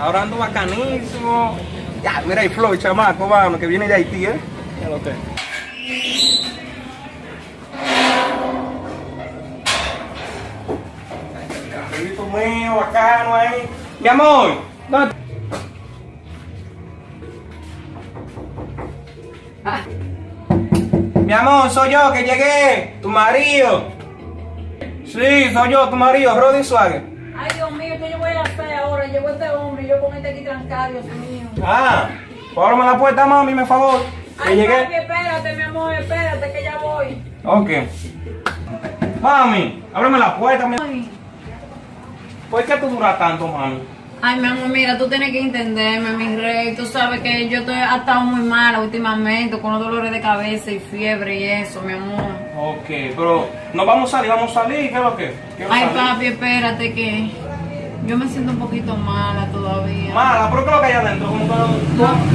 Ahora ando bacanísimo. Ya, mira el flow, chamaco, vamos, que viene de Haití, ¿eh? Ya lo tengo. Carrito mío, bacano ahí. Mi amor, ¿dónde? Mi amor, soy yo que llegué, tu marido. Sí, soy yo, tu marido, Rodin Suárez. Ay, Dios mío, ¿qué yo voy a hacer ahora? Llegó este hombre y yo con este aquí trancado, Dios mío. Ah, pues ábrame la puerta, mami, me favor. Que Ay, llegué. papi, espérate, mi amor, espérate que ya voy. Ok. Mami, ábreme la puerta, mi. Ay. ¿Por qué tú duras tanto, mami? Ay, mi amor, mira, tú tienes que entenderme, mi rey. Tú sabes que yo he estado muy mala últimamente, con los dolores de cabeza y fiebre y eso, mi amor. Ok, pero no vamos a salir, ¿qué es lo que? Quiero Ay, salir. papi, espérate que yo me siento un poquito mala todavía. Mala, pero ¿qué es lo que hay adentro? Como que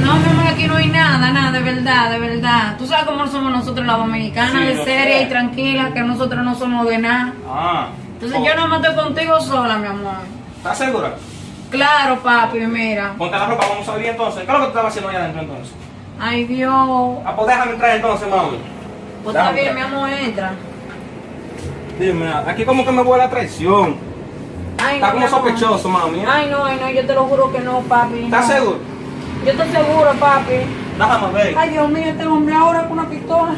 No, mi amor, aquí no hay nada, de verdad, de verdad. Tú sabes cómo somos nosotros las dominicanas, Sí, de lo seria sé. y tranquila, que nosotros no somos de nada. Ah. Entonces Oh, yo no me estoy contigo sola, mi amor. ¿Estás segura? Claro, papi, mira. Ponte la ropa, vamos a salir entonces. ¿Qué es lo que tú estabas haciendo allá adentro entonces? Ay, Dios. Ah, pues déjame entrar entonces, mami. Pues está Déjame bien, mi entrar. amor, entra. Dime, aquí como que me huele a traición. Ay, Está no, como mi amor. sospechoso, mami. ¿eh? Ay, no, yo te lo juro que no, papi. ¿Estás no. seguro? Yo estoy seguro, papi. Déjame ver. Ay, Dios mío, este hombre ahora con una pistola.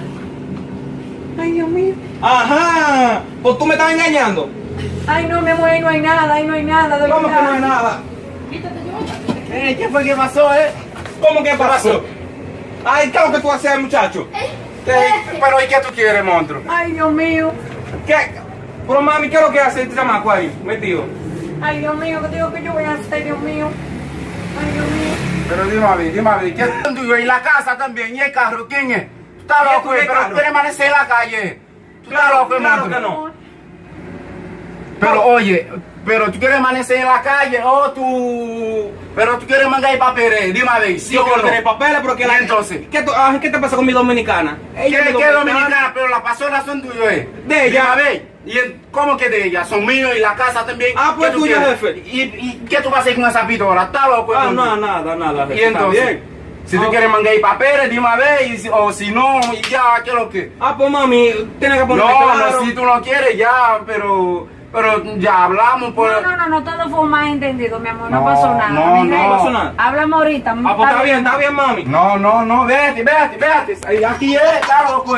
Ay, Dios mío. Ajá. Pues tú me estás engañando. Ay, no, mi amor, ahí no hay nada, de ¿Cómo que verdad. no hay nada? ¿Qué fue que pasó, ¿Cómo que pasó? Ay, ¿qué es lo que tú haces, muchacho? Pero ¿y qué tú quieres, monstruo? Ay, Dios mío. ¿Qué? Pero mami, ¿qué es lo que hace este chamaco ahí, metido? Ay, Dios mío, ¿qué digo que yo voy a hacer, Dios mío? Ay, Dios mío. Pero dime a ver, ¿qué es tuyo? Y la casa también, y el carro, ¿quién es? Tú estás ¿Quién loco, es el pero carro? tú quieres amanecer en la calle. Tú estás loco, claro monstruo. que no. Pero oye, pero tú quieres amanecer en la calle, pero tú quieres mangar el papeles, dime a ver, ¿sí Yo o quiero no? tener papeles, pero que ¿Y entonces? ¿Qué te pasa con mi dominicana? Ella ¿Qué es es dominicana? Pero las personas son tuyas, De ella. Dime a ver, ¿cómo que de ella? Son míos y la casa también. Ah, pues ¿Qué tú tuya, quieres? jefe. ¿Y qué tú vas a hacer con esa pistola? ¿Estás loco? Ah, entonces? nada. Y entonces, si tú quieres mangar papeles, dime a ver, o si no, y ya, ¿qué es lo que? Ah, pues mami, tienes que ponerme claro. No, si tú no quieres, ya, pero ya hablamos, pues. No, todo fue más entendido, mi amor, no No, pasó nada. no, mi no rey. pasó nada. Háblame ahorita. Ah, pues está bien, mami. No, vete, ahí, aquí es, está loco,